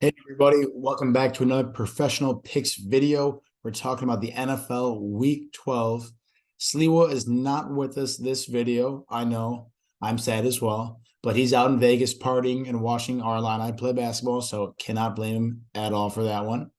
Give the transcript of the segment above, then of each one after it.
Hey everybody, welcome back to another professional picks video. We're talking about the NFL Week 12. Sliwa is not with us this video. I know, I'm sad as well, but he's out in Vegas partying and watching our Illini play basketball, so cannot blame him at all for that one.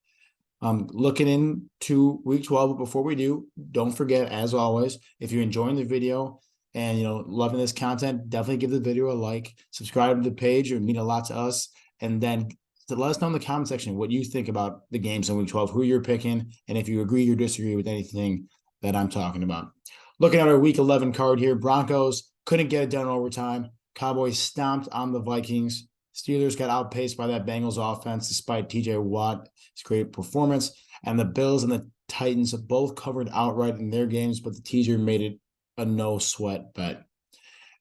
Looking into Week 12, but before we do, don't forget, as always, if you're enjoying the video and loving this content, definitely give the video a like, subscribe to the page. It would mean a lot to us, and then to let us know in the comment section what you think about the games in Week 12, who you're picking, and if you agree or disagree with anything that I'm talking about. Looking at our Week 11 card here, Broncos couldn't get it done in overtime. Cowboys stomped on the Vikings. Steelers got outpaced by that Bengals offense despite TJ Watt's great performance. And the Bills and the Titans both covered outright in their games, but the teaser made it a no-sweat bet.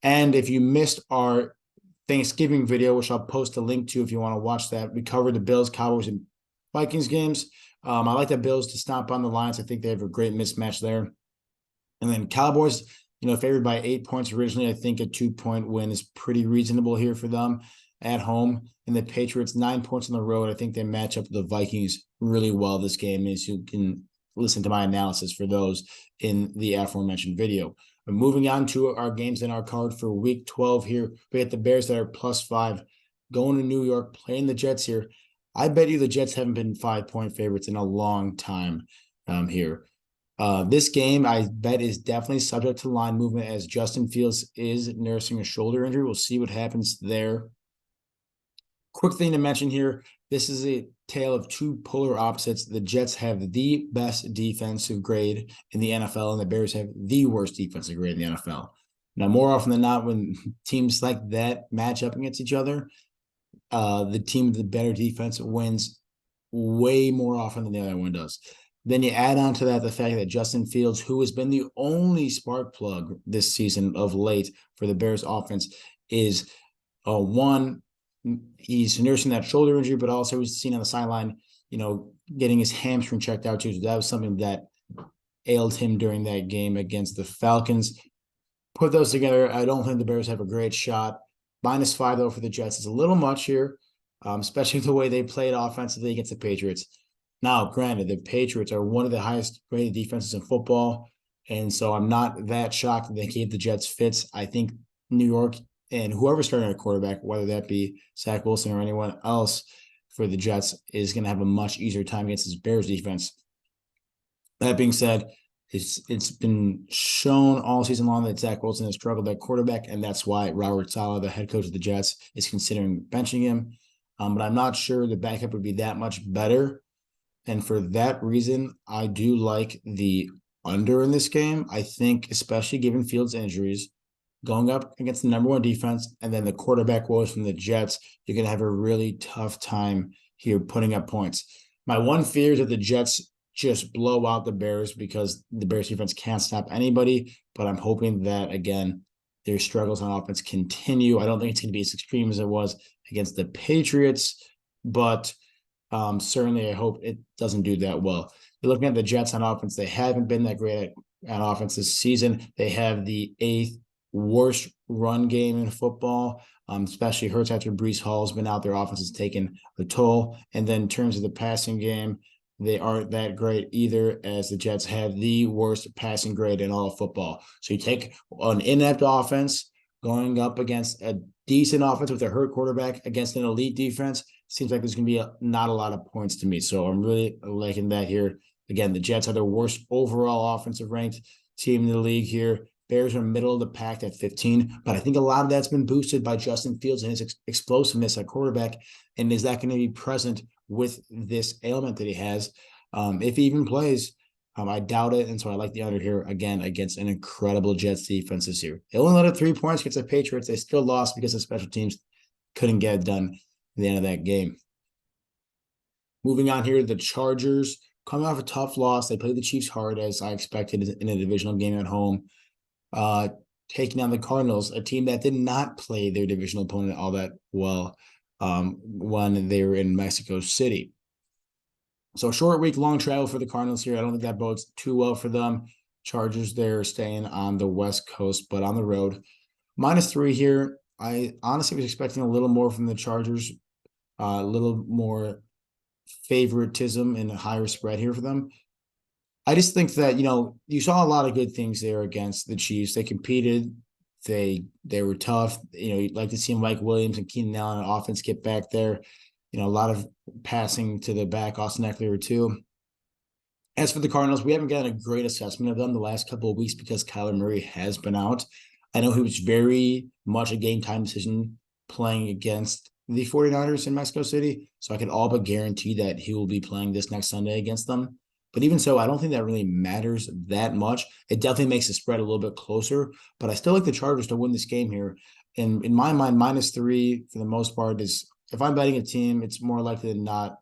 And if you missed our Thanksgiving video, which I'll post a link to if you want to watch that, we covered the Bills, Cowboys, and Vikings games. I like the Bills to stomp on the Lions. I think they have a great mismatch there. And then Cowboys, favored by 8 points originally. I think a 2-point win is pretty reasonable here for them at home. And the Patriots, 9 points on the road. I think they match up with the Vikings really well this game, as you can listen to my analysis for those in the aforementioned video. But moving on to our games in our card for Week 12 here, we got the Bears that are +5 going to New York, playing the Jets here. I bet you the Jets haven't been 5-point favorites in a long time here. This game, I bet, is definitely subject to line movement as Justin Fields is nursing a shoulder injury. We'll see what happens there. Quick thing to mention here, this is a tale of two polar opposites. The Jets have the best defensive grade in the NFL, and the Bears have the worst defensive grade in the NFL. Now, more often than not, when teams like that match up against each other, the team with the better defense wins way more often than the other one does. Then you add on to that the fact that Justin Fields, who has been the only spark plug this season of late for the Bears offense, is he's nursing that shoulder injury, but also he's seen on the sideline, getting his hamstring checked out too. So that was something that ailed him during that game against the Falcons. Put those together, I don't think the Bears have a great shot. -5, though, for the Jets is a little much here, especially the way they played offensively against the Patriots. Now, granted, the Patriots are one of the highest rated defenses in football, and so I'm not that shocked that they gave the Jets fits. I think New York and whoever's starting at quarterback, whether that be Zach Wilson or anyone else for the Jets, is going to have a much easier time against this Bears defense. That being said, it's been shown all season long that Zach Wilson has struggled at quarterback, and that's why Robert Saleh, the head coach of the Jets, is considering benching him. But I'm not sure the backup would be that much better. And for that reason, I do like the under in this game. I think, especially given Fields' injuries, going up against the number one defense and then the quarterback woes from the Jets, you're going to have a really tough time here putting up points. My one fear is that the Jets just blow out the Bears because the Bears defense can't stop anybody. But I'm hoping that, again, their struggles on offense continue. I don't think it's going to be as extreme as it was against the Patriots, but certainly I hope it doesn't do that well. You're looking at the Jets on offense. They haven't been that great at offense this season. They have the 8th worst run game in football, especially Hurts after Breece Hall's been out. Their offense has taken a toll. And then in terms of the passing game, they aren't that great either, as the Jets have the worst passing grade in all of football. So you take an inept offense going up against a decent offense with a hurt quarterback against an elite defense. Seems like there's going to be not a lot of points to me. So I'm really liking that here. Again, the Jets are the worst overall offensive ranked team in the league here. Bears are middle of the pack at 15, but I think a lot of that's been boosted by Justin Fields and his explosiveness at quarterback. And is that going to be present with this ailment that he has? If he even plays, I doubt it. And so I like the under here again against an incredible Jets defense this year. They only let up 3 points against the Patriots. They still lost because the special teams couldn't get it done at the end of that game. Moving on here, the Chargers coming off a tough loss. They played the Chiefs hard, as I expected, in a divisional game at home. Taking on the Cardinals, a team that did not play their divisional opponent all that well when they were in Mexico City. So short week, long travel for the Cardinals here. I don't think that bodes too well for them. Chargers, they're staying on the West Coast, but on the road. -3 here. I honestly was expecting a little more from the Chargers. a little more favoritism and a higher spread here for them. I just think that, you saw a lot of good things there against the Chiefs. They competed. They were tough. You'd like to see Mike Williams and Keenan Allen on offense get back there. A lot of passing to the back, Austin Eckler too. As for the Cardinals, we haven't gotten a great assessment of them the last couple of weeks because Kyler Murray has been out. I know he was very much a game time decision playing against the 49ers in Mexico City, so I can all but guarantee that he will be playing this next Sunday against them. But even so, I don't think that really matters that much. It definitely makes the spread a little bit closer, but I still like the Chargers to win this game here. And in my mind, -3 for the most part is, if I'm betting a team, it's more likely than not,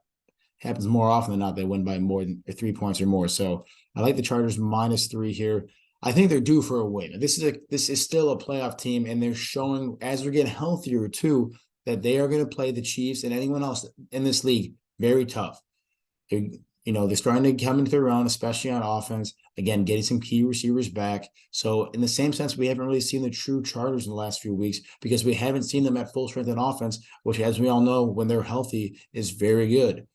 happens more often than not, they win by more than 3 points or more. So I like the Chargers -3 here. I think they're due for a win. This is still a playoff team, and they're showing, as they're getting healthier too, that they are going to play the Chiefs and anyone else in this league very tough. They're starting to come into their own, especially on offense. Again, getting some key receivers back. So in the same sense, we haven't really seen the true Chargers in the last few weeks because we haven't seen them at full strength in offense, which, as we all know, when they're healthy, is very good.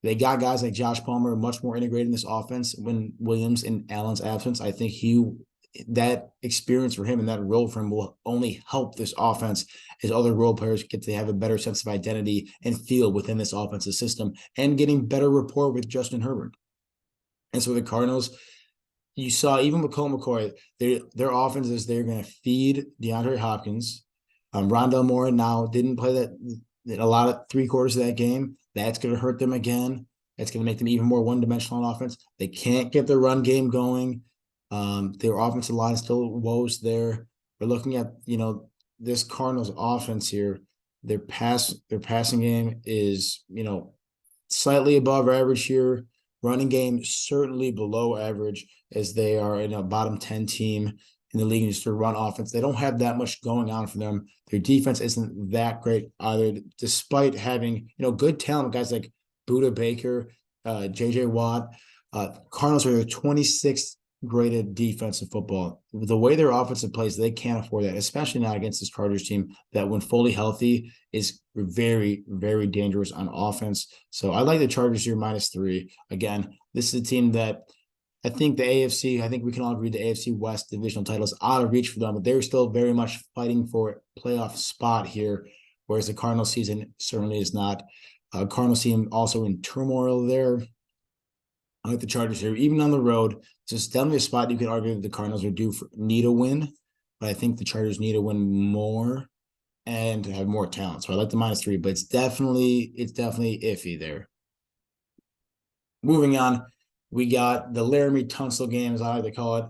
They got guys like Josh Palmer much more integrated in this offense when Williams and Allen's absence. I think that experience for him and that role for him will only help this offense as other role players get to have a better sense of identity and feel within this offensive system and getting better rapport with Justin Herbert. And so the Cardinals, you saw even with Colt McCoy, their offense is they're going to feed DeAndre Hopkins. Rondale Moore now didn't play that a lot of 3/4 of that game. That's going to hurt them again. That's going to make them even more one-dimensional on offense. They can't get the run game going. Their offensive line still woes there. We're looking at, this Cardinals offense here. Their passing game is, slightly above average here. Running game certainly below average, as they are in a bottom 10 team in the league and just to run offense. They don't have that much going on for them. Their defense isn't that great either, despite having, good talent, guys like Budda Baker, J.J. Watt. Cardinals are the 26th graded defense in football. The way their offensive plays, they can't afford that, especially not against this Chargers team that, when fully healthy, is very, very dangerous on offense. So I like the Chargers here -3. Again, this is a team that I think I think we can all agree the AFC West divisional title is out of reach for them, but they're still very much fighting for a playoff spot here, whereas the Cardinals season certainly is not. Cardinals team also in turmoil there. I like the Chargers here, even on the road. It's definitely a spot you could argue that the Cardinals are need a win, but I think the Chargers need to win more and have more talent. So I like the -3, but it's definitely iffy there. Moving on, we got the Laramie Tunsil game, as I like to call it.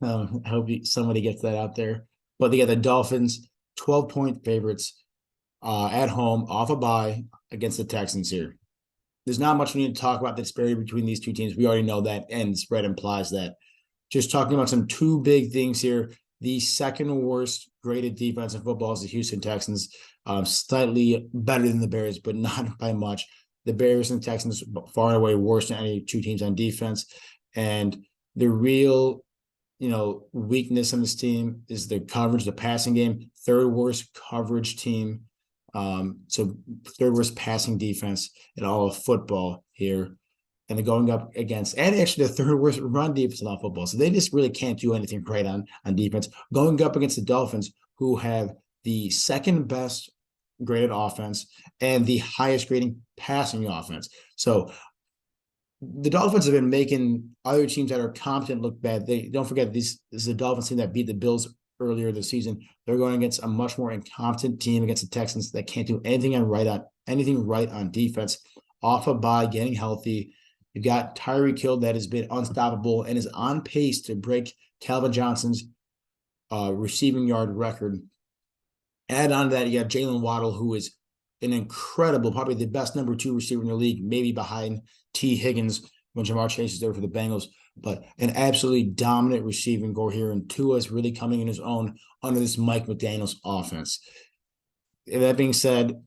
I hope somebody gets that out there. But they got the Dolphins, 12-point favorites at home, off a bye against the Texans here. There's not much we need to talk about the disparity between these two teams. We already know that, and the spread implies that. Just talking about some two big things here. The second worst graded defense in football is the Houston Texans, slightly better than the Bears, but not by much. The Bears and Texans far and away worse than any two teams on defense. And the real, weakness in this team is the coverage, the passing game. Third worst coverage team. So third worst passing defense in all of football here. And they're going up against, and actually the third worst run defense in all football. So they just really can't do anything great on defense. Going up against the Dolphins, who have the second best graded offense and the highest grading passing offense. So the Dolphins have been making other teams that are competent look bad. They don't forget this is the Dolphins team that beat the Bills earlier this season. They're going against a much more incompetent team against the Texans that can't do anything right on defense. Off a bye, getting healthy. You've got Tyreek Hill that has been unstoppable and is on pace to break Calvin Johnson's receiving yard record. Add on to that, you have Jalen Waddle, who is an incredible, probably the best number 2 receiver in the league, maybe behind T. Higgins when Jamar Chase is there for the Bengals, but an absolutely dominant receiving core here. And Tua is really coming in his own under this Mike McDaniels offense. And that being said,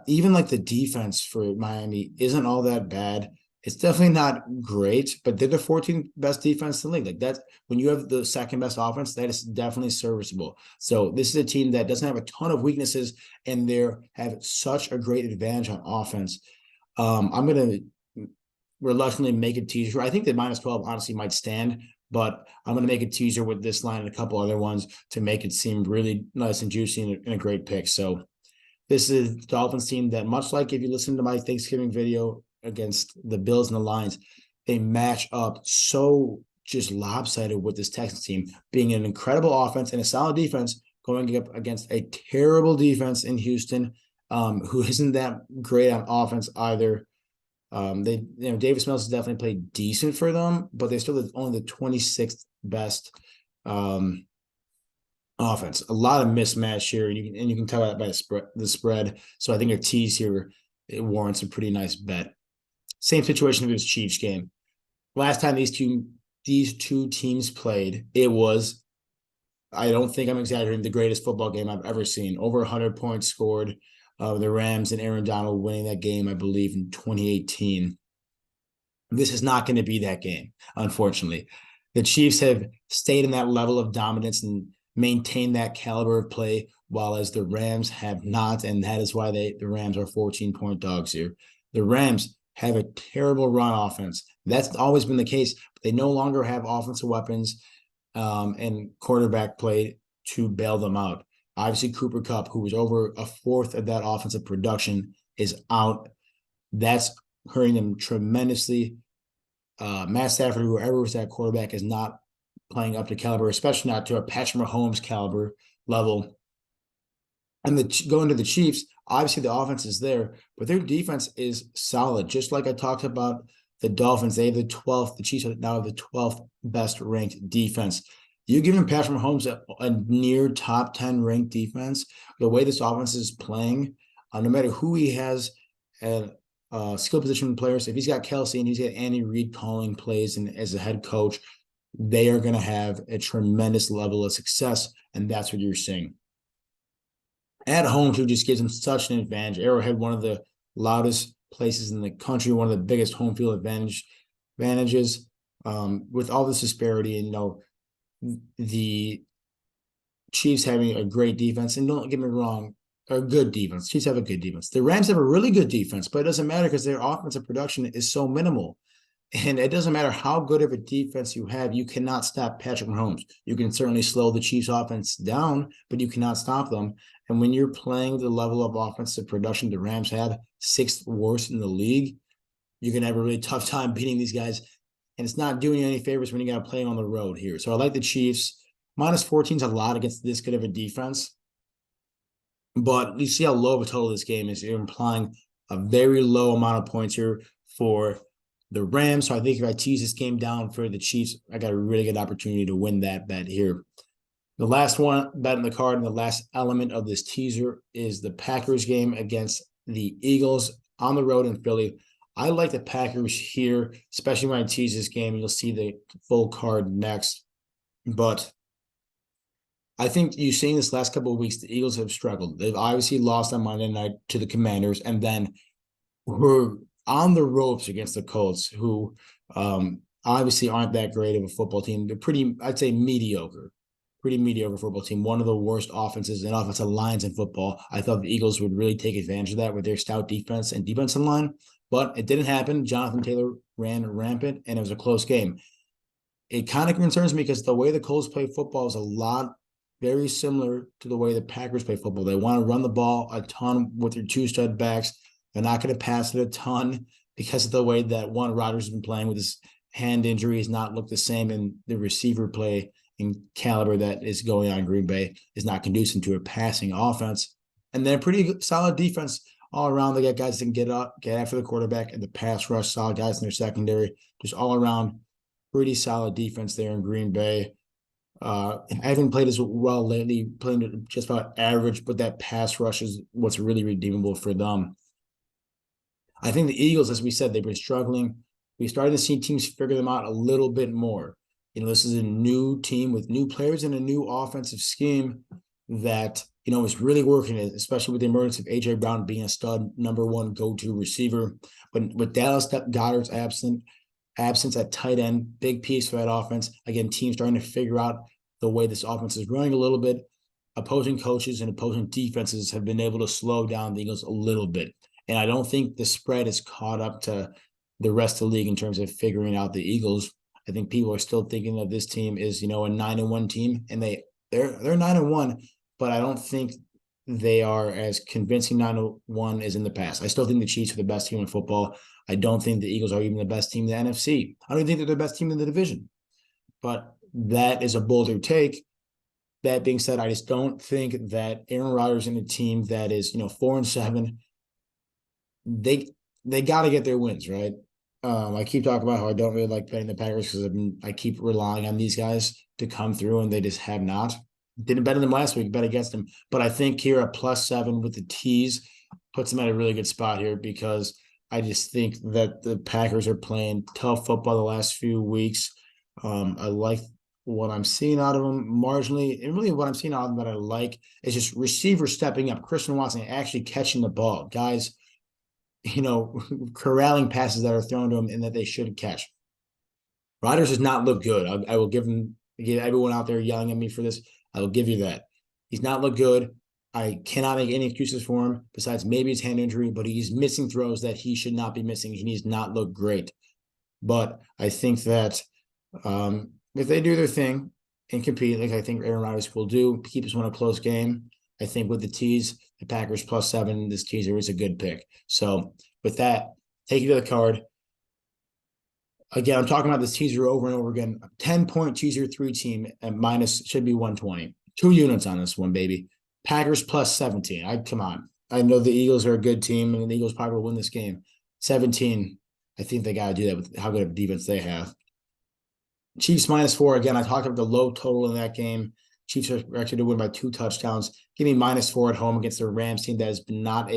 even like the defense for Miami isn't all that bad. It's definitely not great, but they're the 14th best defense in the league. Like that's when you have the second best offense, that is definitely serviceable. So this is a team that doesn't have a ton of weaknesses, and they have such a great advantage on offense. I'm gonna reluctantly make a teaser. I think the -12 honestly might stand, but I'm going to make a teaser with this line and a couple other ones to make it seem really nice and juicy and a great pick. So this is the Dolphins team that, much like if you listen to my Thanksgiving video against the Bills and the Lions, they match up so just lopsided with this Texans team being an incredible offense and a solid defense going up against a terrible defense in Houston, who isn't that great on offense either. Davis Mills has definitely played decent for them, but they're still only the 26th best offense. A lot of mismatch here, and you can tell that by the spread. So I think a tease here, it warrants a pretty nice bet. Same situation with this Chiefs game. Last time these two teams played, it was, I don't think I'm exaggerating, the greatest football game I've ever seen. Over 100 points scored. The Rams and Aaron Donald winning that game, I believe, in 2018. This is not going to be that game, unfortunately. The Chiefs have stayed in that level of dominance and maintained that caliber of play, while as the Rams have not, and that is why the Rams are 14-point dogs here. The Rams have a terrible run offense. That's always been the case, but they no longer have offensive weapons and quarterback play to bail them out. Obviously, Cooper Kupp, who was over a fourth of that offensive production, is out. That's hurting them tremendously. Matt Stafford, whoever was that quarterback, is not playing up to caliber, especially not to a Patrick Mahomes caliber level. And going to the Chiefs, obviously the offense is there, but their defense is solid. Just like I talked about the Dolphins, they have the 12th. The Chiefs are now the 12th best ranked defense. You give him Patrick Mahomes a near top 10 ranked defense, the way this offense is playing, no matter who he has at skill position players, if he's got Kelsey and he's got Andy Reid calling plays and as a head coach, they are going to have a tremendous level of success, and that's what you're seeing. At home, too, just gives them such an advantage. Arrowhead, one of the loudest places in the country, one of the biggest home field advantages, with all this disparity and, the Chiefs having a great defense, and don't get me wrong, a good defense. Chiefs have a good defense. The Rams have a really good defense, but it doesn't matter because their offensive production is so minimal. And it doesn't matter how good of a defense you have, you cannot stop Patrick Mahomes. You can certainly slow the Chiefs offense down, but you cannot stop them. And when you're playing the level of offensive production the Rams have, sixth worst in the league, you're going to have a really tough time beating these guys. And it's not doing you any favors when you got to play them on the road here. So I like the Chiefs. -14 is a lot against this good of a defense. But you see how low of a total this game is. You're implying a very low amount of points here for the Rams. So I think if I tease this game down for the Chiefs, I got a really good opportunity to win that bet here. The last one bet in the card and the last element of this teaser is the Packers game against the Eagles on the road in Philly. I like the Packers here, especially when I tease this game. You'll see the full card next. But I think you've seen this last couple of weeks, the Eagles have struggled. They've obviously lost on Monday night to the Commanders, and then were on the ropes against the Colts, who obviously aren't that great of a football team. They're pretty, I'd say, pretty mediocre football team. One of the worst offenses and offensive lines in football. I thought the Eagles would really take advantage of that with their stout defense and defensive line, but it didn't happen. Jonathan Taylor ran rampant, and it was a close game. It kind of concerns me because the way the Colts play football is very similar to the way the Packers play football. They want to run the ball a ton with their two stud backs. They're not going to pass it a ton because of the way that Rodgers has been playing with his hand injury has not looked the same, and the receiver play and caliber that is going on in Green Bay is not conducive to a passing offense. And then pretty solid defense all around. They got guys that can get after the quarterback, and the pass rush, solid guys in their secondary. Just all around pretty solid defense there in Green Bay. I haven't played as well lately, playing just about average, but that pass rush is what's really redeemable for them. I think the Eagles, as we said, they've been struggling. We started to see teams figure them out a little bit more. This is a new team with new players and a new offensive scheme that is really working, especially with the emergence of A.J. Brown being a stud number one go-to receiver. But with Dallas Goedert's absence at tight end, big piece for that offense. Again, teams starting to figure out the way this offense is running a little bit. Opposing coaches and opposing defenses have been able to slow down the Eagles a little bit. And I don't think the spread is caught up to the rest of the league in terms of figuring out the Eagles. I think people are still thinking of this team as, a 9-1 team, and they're 9-1, but I don't think they are as convincing 9-1 as in the past. I still think the Chiefs are the best team in football. I don't think the Eagles are even the best team in the NFC. I don't even think they're the best team in the division. But that is a bolder take. That being said, I just don't think that Aaron Rodgers and a team that is, 4-7, they got to get their wins, right? I keep talking about how I don't really like betting the Packers because I keep relying on these guys to come through, and they just have not. Didn't bet on them last week, bet against them. But I think here a +7 with the tees puts them at a really good spot here, because I just think that the Packers are playing tough football the last few weeks. I like what I'm seeing out of them marginally, and really what I'm seeing out of them that I like is just receivers stepping up. Christian Watson actually catching the ball. Guys, corralling passes that are thrown to him and that they should catch. Rodgers does not look good. I will give everyone out there yelling at me for this. I will give you that. He's not looked good. I cannot make any excuses for him besides maybe his hand injury, but he's missing throws that he should not be missing. He needs not look great. But I think that if they do their thing and compete, like I think Aaron Rodgers will do, keep this one a close game, I think with the tees, the Packers +7, this teaser is a good pick. So with that, take you to the card. Again, I'm talking about this teaser over and over again. 10-point teaser 3-team at minus should be 120. 2 units on this one, baby. Packers +17. Come on. I know the Eagles are a good team, and the Eagles probably will win this game. 17. I think they got to do that with how good of a defense they have. Chiefs -4. Again, I talked about the low total in that game. Chiefs are expected to win by 2 touchdowns. Give me -4 at home against the Rams team that has not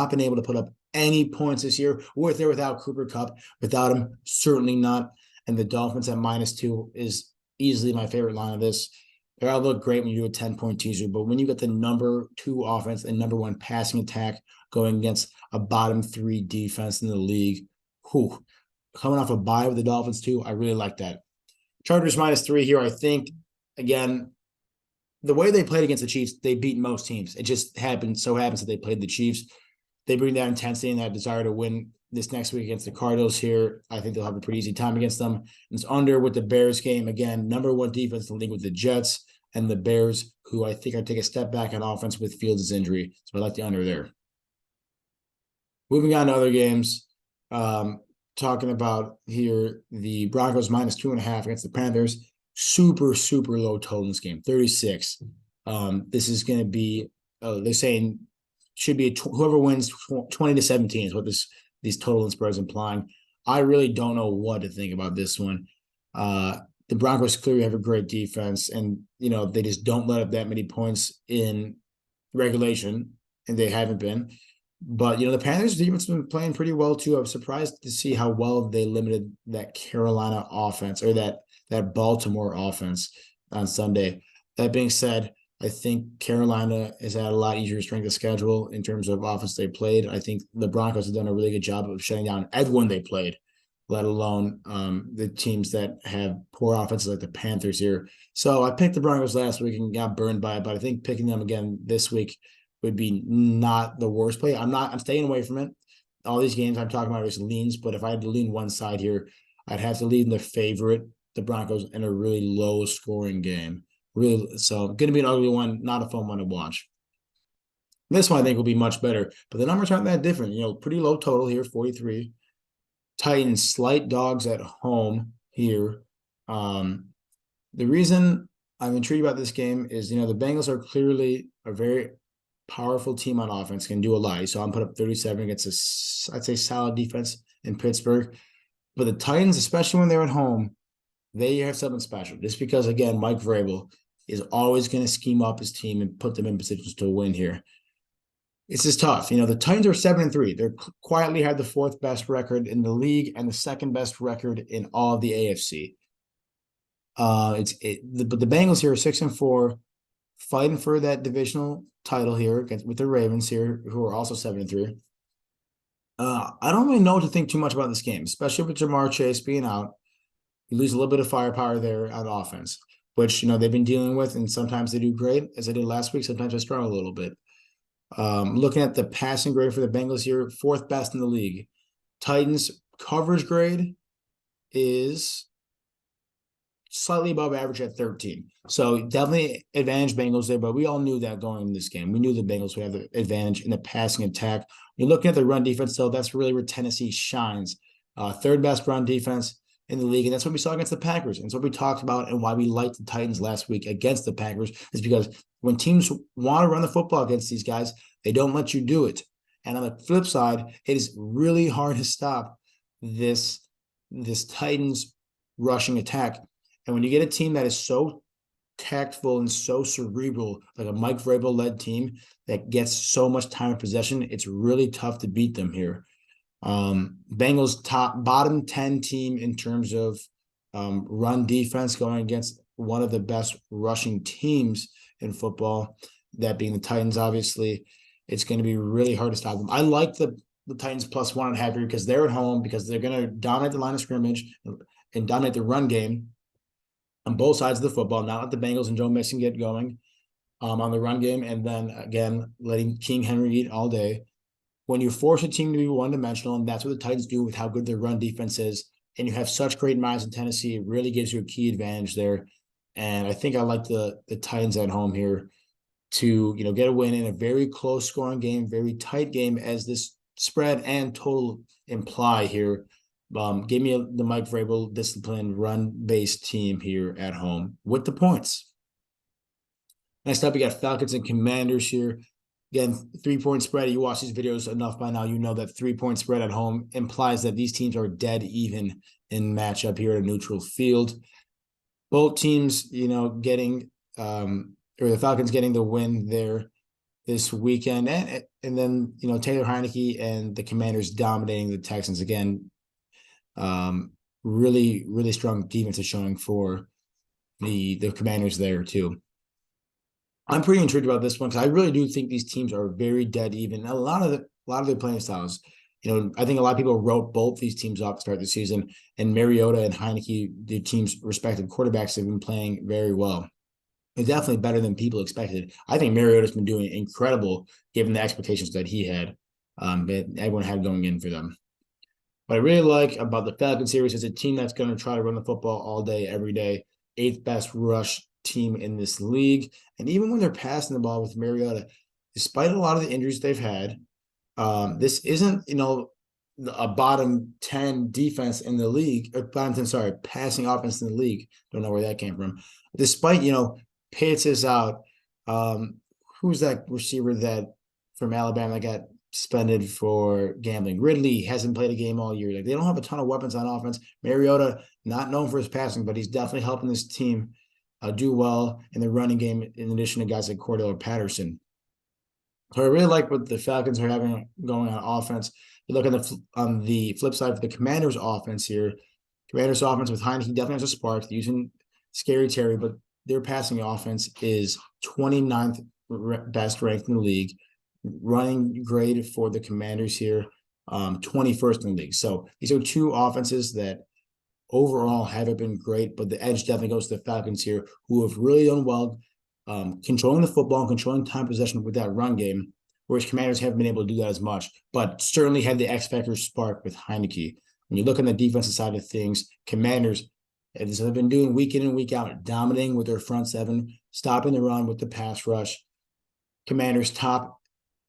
been able to put up any points this year, with or without Cooper Kupp. Without him, certainly not. And the Dolphins at -2 is easily my favorite line of this. They all look great when you do a 10-point teaser, but when you get the number 2 offense and number 1 passing attack going against a bottom 3 defense in the league, coming off a bye with the Dolphins too, I really like that. Chargers -3 here. I think, again, the way they played against the Chiefs, they beat most teams. It just happens that they played the Chiefs. They bring that intensity and that desire to win this next week against the Cardinals here. I think they'll have a pretty easy time against them. And it's under with the Bears game. Again, number 1 defense in the league with the Jets and the Bears, who I think are taking a step back on offense with Fields' injury. So I like the under there. Moving on to other games. Talking about here the Broncos -2.5 against the Panthers. Super, super low total in this game, 36. This is going to be, they're saying, should be whoever wins 20-17 is what these total and spreads implying. I really don't know what to think about this one. The Broncos clearly have a great defense, and they just don't let up that many points in regulation, and they haven't been. But the Panthers defense has been playing pretty well too. I'm surprised to see how well they limited that Carolina offense, or that Baltimore offense on Sunday. That being said, I think Carolina has had a lot easier strength of schedule in terms of offense they played. I think the Broncos have done a really good job of shutting down everyone they played, let alone the teams that have poor offenses like the Panthers here. So I picked the Broncos last week and got burned by it, but I think picking them again this week would be not the worst play. I'm staying away from it. All these games I'm talking about are just leans, but if I had to lean one side here, I'd have to lean the favorite, the Broncos, in a really low scoring game. So going to be an ugly one, not a fun one to watch. This one I think will be much better, but the numbers aren't that different. Pretty low total here, 43. Titans slight dogs at home here. The reason I'm intrigued about this game is, the Bengals are clearly a very powerful team on offense, can do a lot. So I'm put up 37 against I'd say solid defense in Pittsburgh. But the Titans, especially when they're at home, they have something special. Just because, again, Mike Vrabel is always going to scheme up his team and put them in positions to win here. It's just tough. The Titans are 7-3. They're quietly had the 4th best record in the league and the 2nd best record in all of the AFC. But the Bengals here are 6-4. fighting for that divisional title here with the Ravens here, who are also 7-3. I don't really know what to think too much about this game, especially with Jamar Chase being out. You lose a little bit of firepower there on offense, which they've been dealing with, and sometimes they do great, as they did last week. Sometimes they struggle a little bit. Looking at the passing grade for the Bengals here, fourth best in the league. Titans coverage grade is slightly above average at 13. So definitely advantage Bengals there, but we all knew that going into this game. We knew the Bengals would have the advantage in the passing attack. You're looking at the run defense, though, that's really where Tennessee shines. Third best run defense in the league, and that's what we saw against the Packers. And it's what we talked about and why we liked the Titans last week against the Packers is because when teams want to run the football against these guys, they don't let you do it. And on the flip side, it is really hard to stop this Titans rushing attack. And when you get a team that is so tactful and so cerebral, like a Mike Vrabel-led team that gets so much time of possession, it's really tough to beat them here. Bengals bottom 10 team in terms of run defense, going against one of the best rushing teams in football, that being the Titans. Obviously, it's going to be really hard to stop them. I like the Titans plus 1.5 here because they're at home, because they're going to dominate the line of scrimmage and dominate the run game on both sides of the football, not let the Bengals and Joe Mixon get going on the run game, and then again letting King Henry eat all day. When you force a team to be one-dimensional, and that's what the Titans do with how good their run defense is, and you have such great minds in Tennessee, it really gives you a key advantage there. And I think I like the Titans at home here to get a win in a very close scoring game, very tight game, as this spread and total imply here. Give me the Mike Vrabel disciplined run-based team here at home with the points. Next up, we got Falcons and Commanders here. Again, 3-point spread. You watch these videos enough by now, you know that 3-point spread at home implies that these teams are dead even in matchup here at a neutral field. Both teams, getting or the Falcons getting the win there this weekend, and then Taylor Heineke and the Commanders dominating the Texans again. Really, really strong defensive showing for the Commanders there too. I'm pretty intrigued about this one because I really do think these teams are very dead even. A lot of their playing styles. I think a lot of people wrote both these teams off to start the season, and Mariota and Heineke, the team's respective quarterbacks, have been playing very well. It's definitely better than people expected. I think Mariota's been doing incredible given the expectations that he had, that everyone had going in for them. What I really like about the Falcons series is a team that's going to try to run the football all day, every day. 8th best rush team in this league. And even when they're passing the ball with Mariota, despite a lot of the injuries they've had, this isn't, a bottom 10 defense in the league, or bottom 10, sorry, passing offense in the league. Don't know where that came from. Despite, Pitts is out. Who's that receiver that from Alabama that got suspended for gambling? Ridley hasn't played a game all year. Like, they don't have a ton of weapons on offense. Mariota, not known for his passing, but he's definitely helping this team do well in the running game, in addition to guys like Cordell Patterson. So I really like what the Falcons are having going on offense. You look on the flip side for the Commanders offense here. Commanders offense with Heineke definitely has a spark. They're using Scary Terry, but their passing offense is 29th best ranked in the league. Running grade for the Commanders here, 21st in the league. So these are two offenses that overall haven't been great, but the edge definitely goes to the Falcons here, who have really done well controlling the football and controlling time possession with that run game, whereas Commanders haven't been able to do that as much, but certainly had the X factor spark with Heineke. When you look on the defensive side of things, Commanders, as they've been doing week in and week out, dominating with their front seven, stopping the run with the pass rush. Commanders top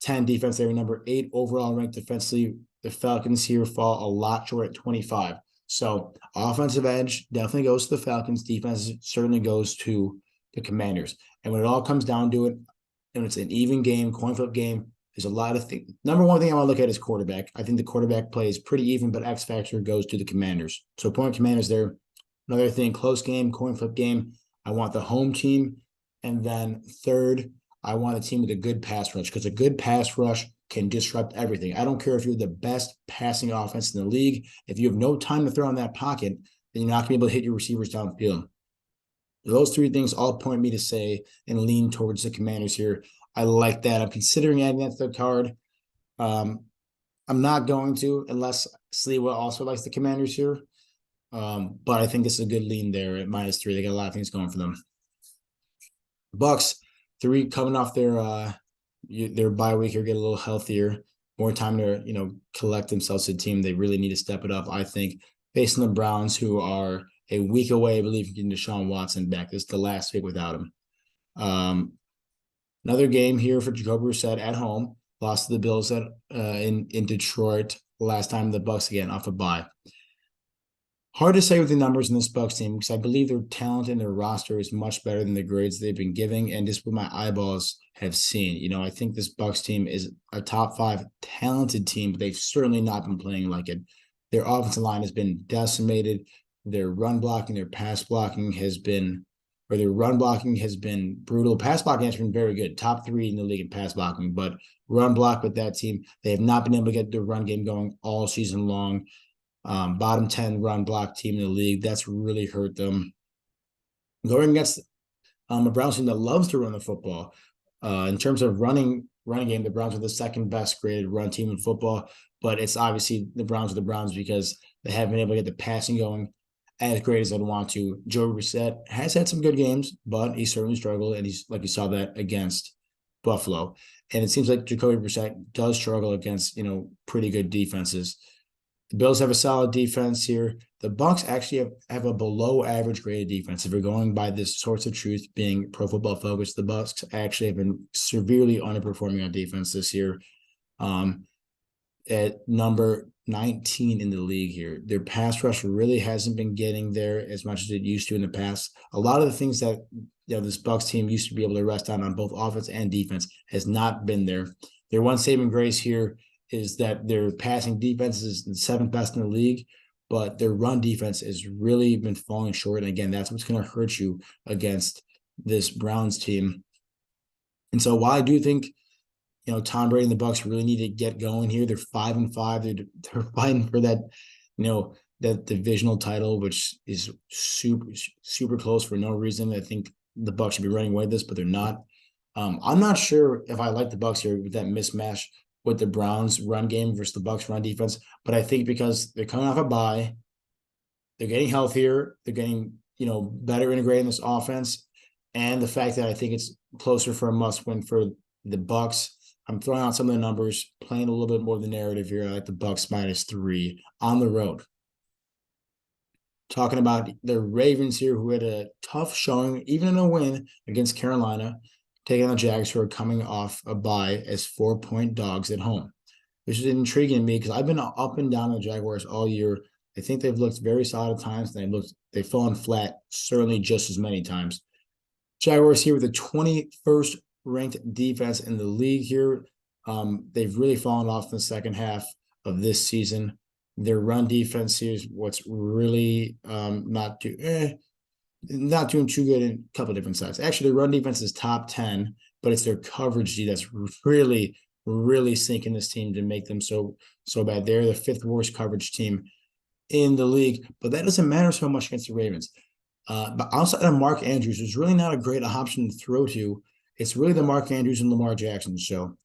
10 defense. They were number 8 overall ranked defensively. The Falcons here fall a lot short at 25. So offensive edge definitely goes to the Falcons. Defense certainly goes to the Commanders. And when it all comes down to it, and it's an even game, coin flip game, there's a lot of things. Number one thing I want to look at is quarterback. I think the quarterback play is pretty even, but X factor goes to the Commanders. So point Commanders there. Another thing, close game, coin flip game. I want the home team. And then third, I want a team with a good pass rush, because a good pass rush can disrupt everything. I don't care if you're the best passing offense in the league. If you have no time to throw in that pocket, then you're not going to be able to hit your receivers downfield. Those three things all point me to say and lean towards the Commanders here. I like that. I'm considering adding that to the card. I'm not going to unless Sliwa also likes the Commanders here. But I think this is a good lean there at -3. They got a lot of things going for them. Bucs, 3 coming off their bye week here, get a little healthier, more time to collect themselves as a team. They really need to step it up, I think, facing the Browns, who are a week away, I believe, from getting Deshaun Watson back. This is the last week without him. Another game here for Jacoby Brissett at home. Lost to the Bills in Detroit last time. The Bucs again off a bye. Hard to say with the numbers in this Bucs team because I believe their talent and their roster is much better than the grades they've been giving, and just what my eyeballs have seen. I think this Bucs team is a top 5 talented team, but they've certainly not been playing like it. Their offensive line has been decimated. Their run blocking, their pass blocking has been, or their run blocking has been brutal. Pass blocking has been very good, top 3 in the league in pass blocking, but run block with that team, they have not been able to get the run game going all season long. Bottom 10 run block team in the league. That's really hurt them. Going against a Browns team that loves to run the football. In terms of running game, the Browns are the second best graded run team in football, but it's obviously the Browns are the Browns because they haven't been able to get the passing going as great as I'd want to. Joe Brissett has had some good games, but he certainly struggled, and he's like you saw that against Buffalo. And it seems like Jacoby Brissett does struggle against pretty good defenses. The Bills have a solid defense here. The Bucs actually have a below average graded defense. If you're going by this source of truth being Pro Football Focus, the Bucs actually have been severely underperforming on defense this year. At number 19 in the league here. Their pass rush really hasn't been getting there as much as it used to in the past. A lot of the things that this Bucs team used to be able to rest on both offense and defense has not been there. Their one saving grace here is that their passing defense is the 7th best in the league, but their run defense has really been falling short. And again, that's what's going to hurt you against this Browns team. And so while I do think, Tom Brady and the Bucs really need to get going here, they're 5-5. They're fighting for that, that divisional title, which is super, super close for no reason. I think the Bucs should be running away with this, but they're not. I'm not sure if I like the Bucs here with that mismatch with the Browns run game versus the Bucs run defense, but I think because they're coming off a bye, they're getting healthier, they're getting better integrated in this offense, and the fact that I think it's closer for a must win for the Bucs. I'm throwing out some of the numbers, playing a little bit more of the narrative here. I like the Bucs -3 on the road. Talking about the Ravens here, who had a tough showing, even in a win against Carolina, taking on the Jags, who are coming off a bye as 4-point dogs at home. Which is intriguing to me because I've been up and down the Jaguars all year. I think they've looked very solid at times, and they've fallen flat certainly just as many times. Jaguars here with the 21st ranked defense in the league here. They've really fallen off in the second half of this season. Their run defense here is what's really not doing too good in a couple of different sides. Actually, their run defense is top 10, but it's their coverage D that's really, really sinking this team to make them so bad. They're the 5th worst coverage team in the league, but that doesn't matter so much against the Ravens. But outside of Mark Andrews, there's really not a great option to throw to. It's really the Mark Andrews and Lamar Jackson show.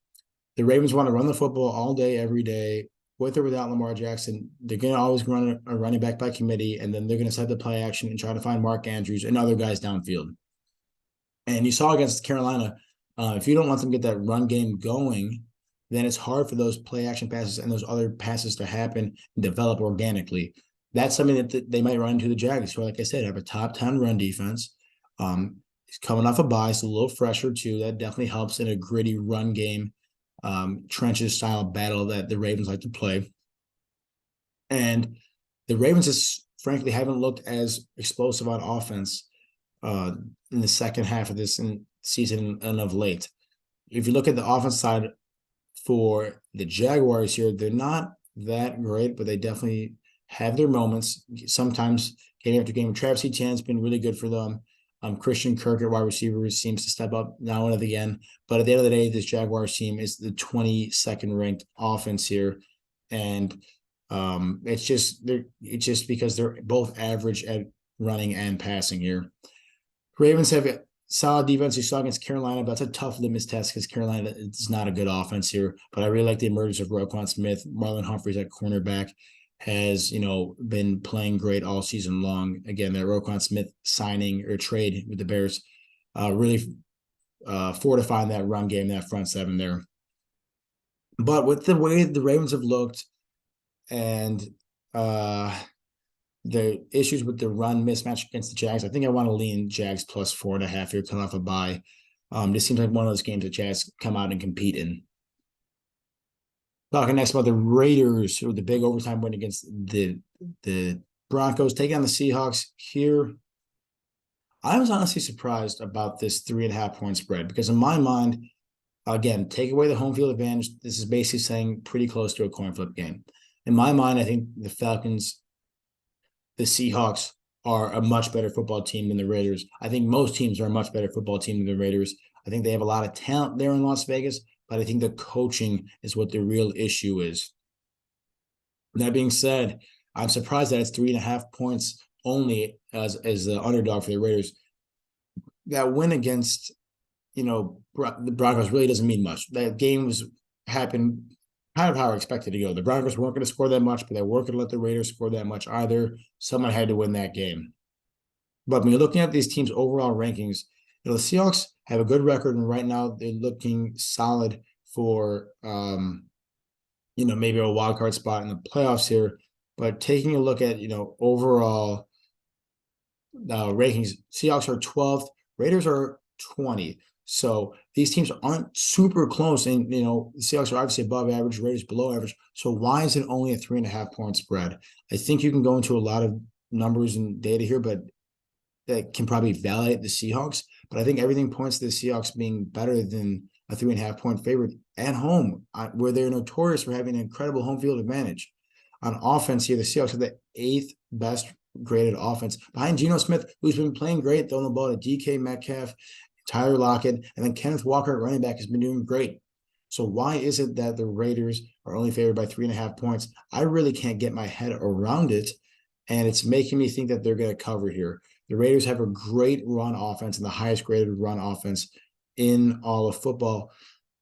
The Ravens want to run the football all day, every day, with or without Lamar Jackson. They're going to always run a running back by committee, and then they're going to set the play action and try to find Mark Andrews and other guys downfield. And you saw against Carolina, if you don't want them to get that run game going, then it's hard for those play action passes and those other passes to happen and develop organically. That's something that they might run into the Jags, who, like I said, have a top 10 run defense. He's coming off a bye, so a little fresher too. That definitely helps in a gritty run game, trenches style battle that the Ravens like to play. And the Ravens just frankly haven't looked as explosive on offense in the second half of this season and of late. If you look at the offense side for the Jaguars here, they're not that great, but they definitely have their moments. Sometimes game after game, Travis Etienne's been really good for them. Christian Kirk at wide receiver seems to step up now and again. But at the end of the day, this Jaguars team is the 22nd ranked offense here. And it's just because they're both average at running and passing here. Ravens have a solid defense. You saw against Carolina, but that's a tough litmus test because Carolina is not a good offense here. But I really like the emergence of Roquan Smith. Marlon Humphreys at cornerback has, been playing great all season long. Again, that Roquan Smith signing or trade with the Bears really fortifying that run game, that front seven there. But with the way the Ravens have looked and the issues with the run mismatch against the Jags, I think I want to lean Jags plus 4.5 here, coming off a bye. This seems like one of those games that Jags come out and compete in. Talking next about the Raiders, who the big overtime win against the Broncos, taking on the Seahawks here. I was honestly surprised about this 3.5 point spread because in my mind, again, take away the home field advantage. This is basically saying pretty close to a coin flip game. In my mind, I think the Falcons, the Seahawks are a much better football team than the Raiders. I think most teams are a much better football team than the Raiders. I think they have a lot of talent there in Las Vegas, but I think the coaching is what the real issue is. That being said, I'm surprised that it's 3.5 points only as the underdog for the Raiders. That win against, the Broncos really doesn't mean much. That game happened kind of how I expected to go. The Broncos weren't going to score that much, but they weren't going to let the Raiders score that much either. Someone had to win that game. But when you're looking at these teams' overall rankings, the Seahawks have a good record, and right now they're looking solid for, maybe a wild card spot in the playoffs here. But taking a look at, overall rankings, Seahawks are 12th, Raiders are 20. So these teams aren't super close, and the Seahawks are obviously above average, Raiders below average. So why is it only a 3.5 point spread? I think you can go into a lot of numbers and data here, but that can probably validate the Seahawks. But I think everything points to the Seahawks being better than a 3.5 point favorite at home, where they're notorious for having an incredible home field advantage. On offense here, the Seahawks are the 8th best graded offense behind Geno Smith, who's been playing great, throwing the ball to DK Metcalf, Tyler Lockett, and then Kenneth Walker at running back has been doing great. So why is it that the Raiders are only favored by 3.5 points? I really can't get my head around it, and it's making me think that they're going to cover here. The Raiders have a great run offense and the highest graded run offense in all of football,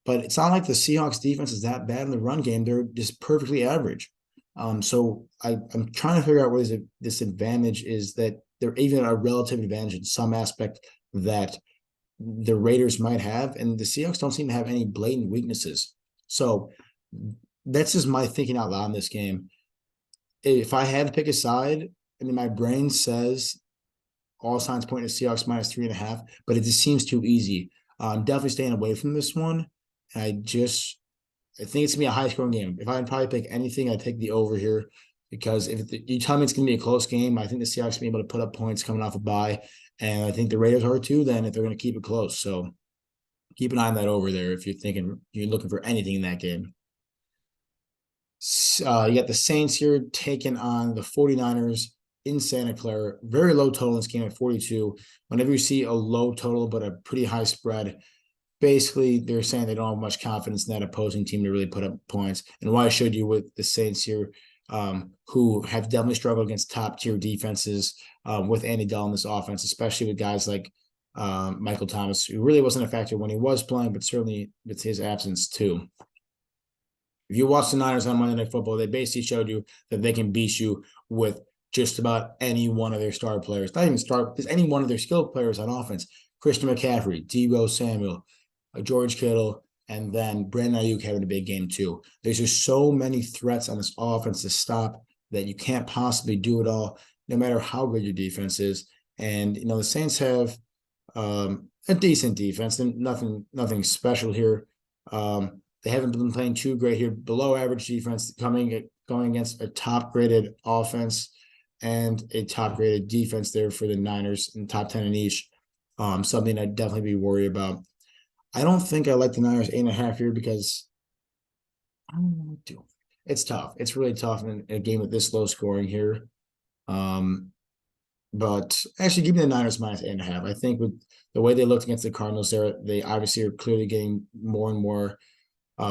but it's not like the Seahawks defense is that bad in the run game. They're just perfectly average. So I'm trying to figure out what this advantage is, that they're even a relative advantage in some aspect that the Raiders might have, and the Seahawks don't seem to have any blatant weaknesses. So that's just my thinking out loud in this game. If I had to pick a side, my brain says all signs point to Seahawks minus 3.5, but it just seems too easy. I'm definitely staying away from this one. I think it's going to be a high-scoring game. If I'd probably pick anything, I'd take the over here, because if you tell me it's going to be a close game, I think the Seahawks will be able to put up points coming off a bye, and I think the Raiders are too then if they're going to keep it close. So keep an eye on that over there if you're looking for anything in that game. You got the Saints here taking on the 49ers in Santa Clara. Very low total in this game at 42. Whenever you see a low total but a pretty high spread, basically they're saying they don't have much confidence in that opposing team to really put up points. And why should you with the Saints here, who have definitely struggled against top-tier defenses with Andy Dalton in this offense, especially with guys like Michael Thomas, who really wasn't a factor when he was playing, but certainly with his absence too. If you watch the Niners on Monday Night Football, they basically showed you that they can beat you with just about any one of their star players. Not even star, just any one of their skilled players on offense. Christian McCaffrey, Deebo Samuel, George Kittle, and then Brandon Ayuk having a big game too. There's just so many threats on this offense to stop that you can't possibly do it all, no matter how good your defense is. And the Saints have a decent defense, and nothing special here. They haven't been playing too great here. Below average defense going against a top graded offense and a top graded defense there for the Niners, in top 10 in each. Something I'd definitely be worried about. I don't think I like the Niners 8.5 here because I don't know what to do. It's tough. It's really tough in a game with this low scoring here. But actually, give me the Niners minus 8.5. I think with the way they looked against the Cardinals there, they obviously are clearly getting more and more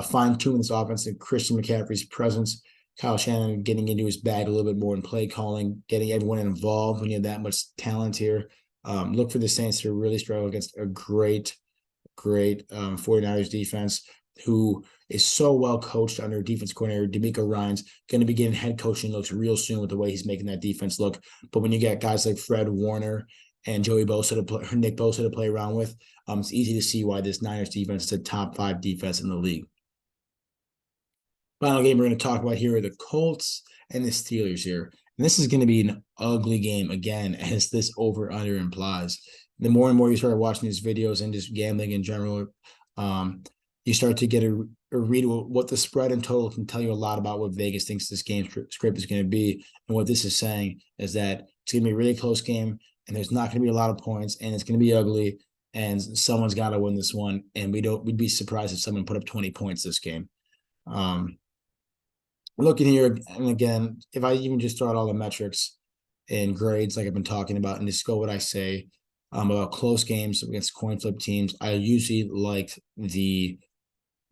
fine-tuning this offense, and Christian McCaffrey's presence, Kyle Shanahan getting into his bag a little bit more in play calling, getting everyone involved when you have that much talent here. Look for the Saints to really struggle against a great 49ers defense, who is so well coached under defense coordinator DeMeco Ryans. Going to be getting head coaching looks real soon with the way he's making that defense look. But when you get guys like Fred Warner and Nick Bosa to play around with, it's easy to see why this Niners defense is a top 5 defense in the league. Final game we're going to talk about here are the Colts and the Steelers here. And this is going to be an ugly game again, as this over-under implies. The more and more you start watching these videos and just gambling in general, you start to get a read what the spread and total can tell you a lot about what Vegas thinks this game script is going to be. And what this is saying is that it's going to be a really close game, and there's not going to be a lot of points, and it's going to be ugly, and someone's got to win this one. And we'd be surprised if someone put up 20 points this game. Looking here, and again, if I even just throw out all the metrics and grades like I've been talking about, and just go what I say about close games against coin flip teams, I usually like the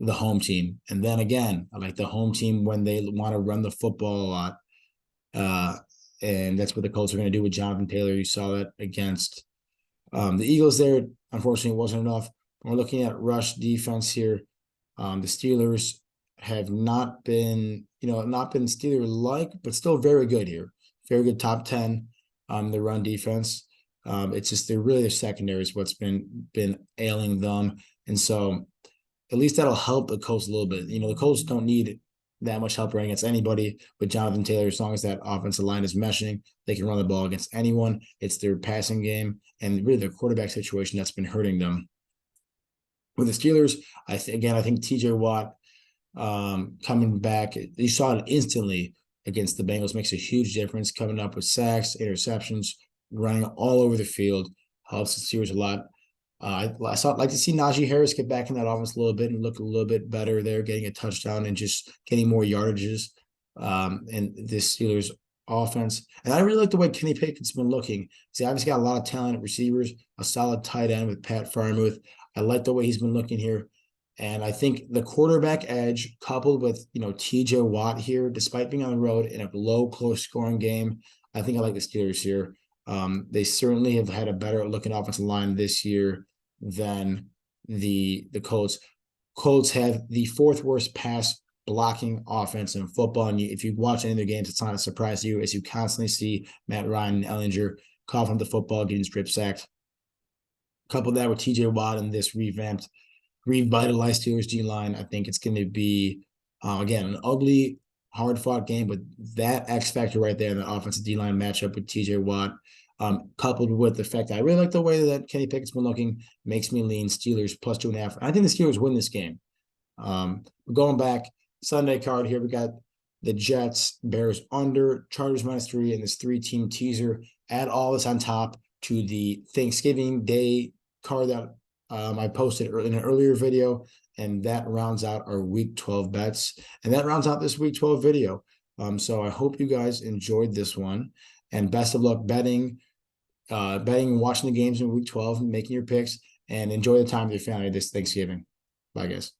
home team. And then again, I like the home team when they want to run the football a lot. And that's what the Colts are going to do with Jonathan Taylor. You saw that against the Eagles there. Unfortunately, it wasn't enough. We're looking at rush defense here. The Steelers have not been Steeler-like, but still very good here. Very good top 10 the run defense. It's just their secondary is what's been ailing them. And so at least that'll help the Colts a little bit. The Colts don't need that much help running against anybody with Jonathan Taylor. As long as that offensive line is meshing, they can run the ball against anyone. It's their passing game and really their quarterback situation that's been hurting them. With the Steelers, I think TJ Watt coming back, you saw it instantly against the Bengals, makes a huge difference, coming up with sacks, interceptions, running all over the field, helps the Steelers a lot. I'd like to see Najee Harris get back in that offense a little bit and look a little bit better there, getting a touchdown and just getting more yardages in this Steelers offense. And I really like the way Kenny Pickett's been looking. See, obviously got a lot of talent at receivers, a solid tight end with Pat Freiermuth. I like the way he's been looking here. And I think the quarterback edge coupled with, TJ Watt here, despite being on the road in a low, close scoring game, I think I like the Steelers here. They certainly have had a better looking offensive line this year than the Colts. Colts have the 4th worst pass blocking offense in football. And if you watch any of their games, it's not a surprise to you, as you constantly see Matt Ryan and Ellinger coughing the football, getting strip sacked. Couple that with TJ Watt and this revitalized Steelers D-line, I think it's going to be, again, an ugly, hard-fought game, but that X factor right there in the offensive D-line matchup with TJ Watt, coupled with the fact that I really like the way that Kenny Pickett's been looking, makes me lean Steelers plus 2.5. I think the Steelers win this game. Going back, Sunday card here, we got the Jets, Bears under, Chargers -3, and this 3-team teaser. Add all this on top to the Thanksgiving Day card that I posted in an earlier video, and that rounds out our Week 12 bets, and that rounds out this Week 12 video. So I hope you guys enjoyed this one, and best of luck betting, and watching the games in Week 12, and making your picks, and enjoy the time with your family this Thanksgiving. Bye, guys.